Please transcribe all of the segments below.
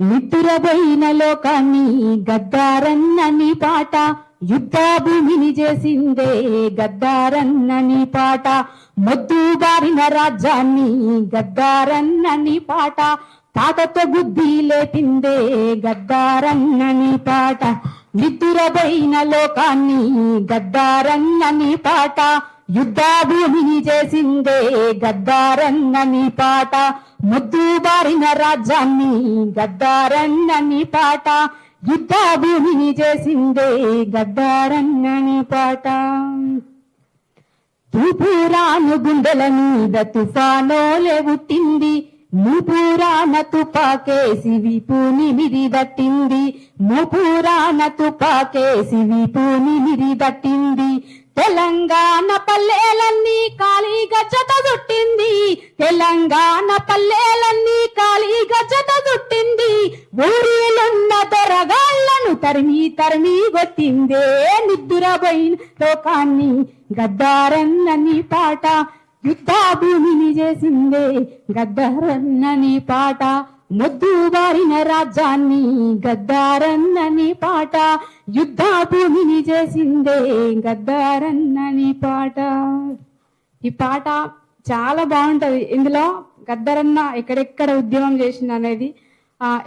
నిద్రపోయిన లోకాన్ని గద్దారన్నని పాట, యుద్ధ భూమిని చేసిందే గద్దారన్నని పాట, మొద్దు బారిన రాజ్యాన్ని గద్దారన్నని పాట, పాటతో బుద్ధి లేపిందే గద్దారన్నని పాట. నిద్రపోయిన లోకాన్ని గద్దారన్నని పాట, యుద్ధ భూమిని చేసిందే గద్దారన్నని పాట, ముద్దు బారిన రాజ్యాన్ని గద్దారన్నని పాట, యుద్ధ భూమిని చేసిందే గద్దారన్నని పాట. తూపురాను గుండెల మీద తుఫానోలే పుట్టింది, మూపురాన తుపాకేసి విపుని మిరి దట్టింది, మూపురాన తుపాకేసి విపుని మిరి దట్టింది. తెలంగాణ పల్లెలన్నీ ఖాళీగా జత చుట్టింది, తెలంగాణ పల్లెలన్నీ ఖాళీగా జత చుట్టింది. ఊరిలున్న దొరగాళ్లను తరిమి తరిమి కొట్టిందే నిద్రపోయిన లోకాన్ని గద్దారన్నని పాట, యుద్ధ భూమిని చేసిందే గద్దారన్నని పాట, మొద్దు బారిన రాజ్యాన్ని గద్దారన్నని పాట, యుద్ధ భూమిని చేసిందే గద్దారన్నని పాట. ఈ పాట చాలా బాగుంటది. ఇందులో గద్దరన్న ఎక్కడెక్కడ ఉద్యమం చేసింది అనేది,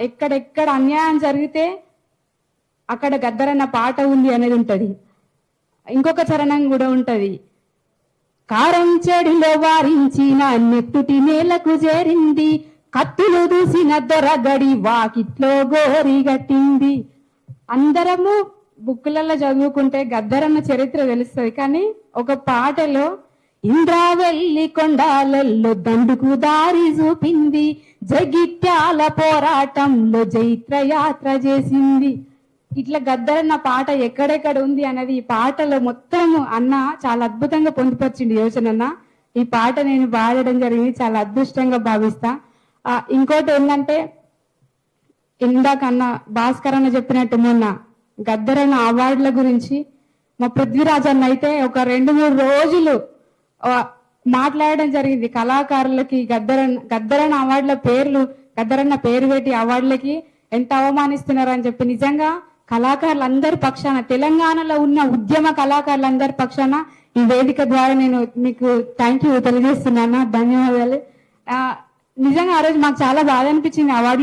ఎక్కడెక్కడ అన్యాయం జరిగితే అక్కడ గద్దరన్న పాట ఉంది అనేది ఉంటది. ఇంకొక చరణం కూడా ఉంటది. కారం చెడిలో వారించిన నెత్తుటి నేలకు చేరింది, కత్తులు దూసిన దొరగడి వాకిట్లో గోరి గట్టింది. అందరము బుక్కులలో చదువుకుంటే గద్దరన్న చరిత్ర తెలుస్తుంది, కానీ ఒక పాటలో ఇంద్రావెల్లి కొండాలలో దండుకు దారి చూపింది, జగిత్యాల పోరాటంలో జైత్రయాత్ర చేసింది. ఇట్లా గద్దరన్న పాట ఎక్కడెక్కడ ఉంది అనేది ఈ పాటలో మొత్తము అన్న చాలా అద్భుతంగా పొందుపరిచింది యోచనన్న. ఈ పాట నేను పాడడం జరిగింది, చాలా అదృష్టంగా భావిస్తా. ఇంకోటి ఏంటంటే, ఇందాక అన్న భాస్కర్ అన్న చెప్పినట్టు మొన్న గద్దరన్న అవార్డుల గురించి మా పృథ్వీరాజ్ అన్న అయితే ఒక 2-3 రోజులు మాట్లాడడం జరిగింది. కళాకారులకి గద్దరన్న అవార్డుల పేర్లు, గద్దరన్న పేరు పెట్టి అవార్డులకి ఎంత అవమానిస్తున్నారు అని చెప్పి, నిజంగా కళాకారులందరి పక్షాన, తెలంగాణలో ఉన్న ఉద్యమ కళాకారులందరి పక్షాన ఈ వేదిక ద్వారా నేను మీకు థ్యాంక్ యూ తెలియజేస్తున్నాను. ధన్యవాదాలు. నిజంగా ఆ రోజు మాకు చాలా బాధ అనిపించింది అవార్డులు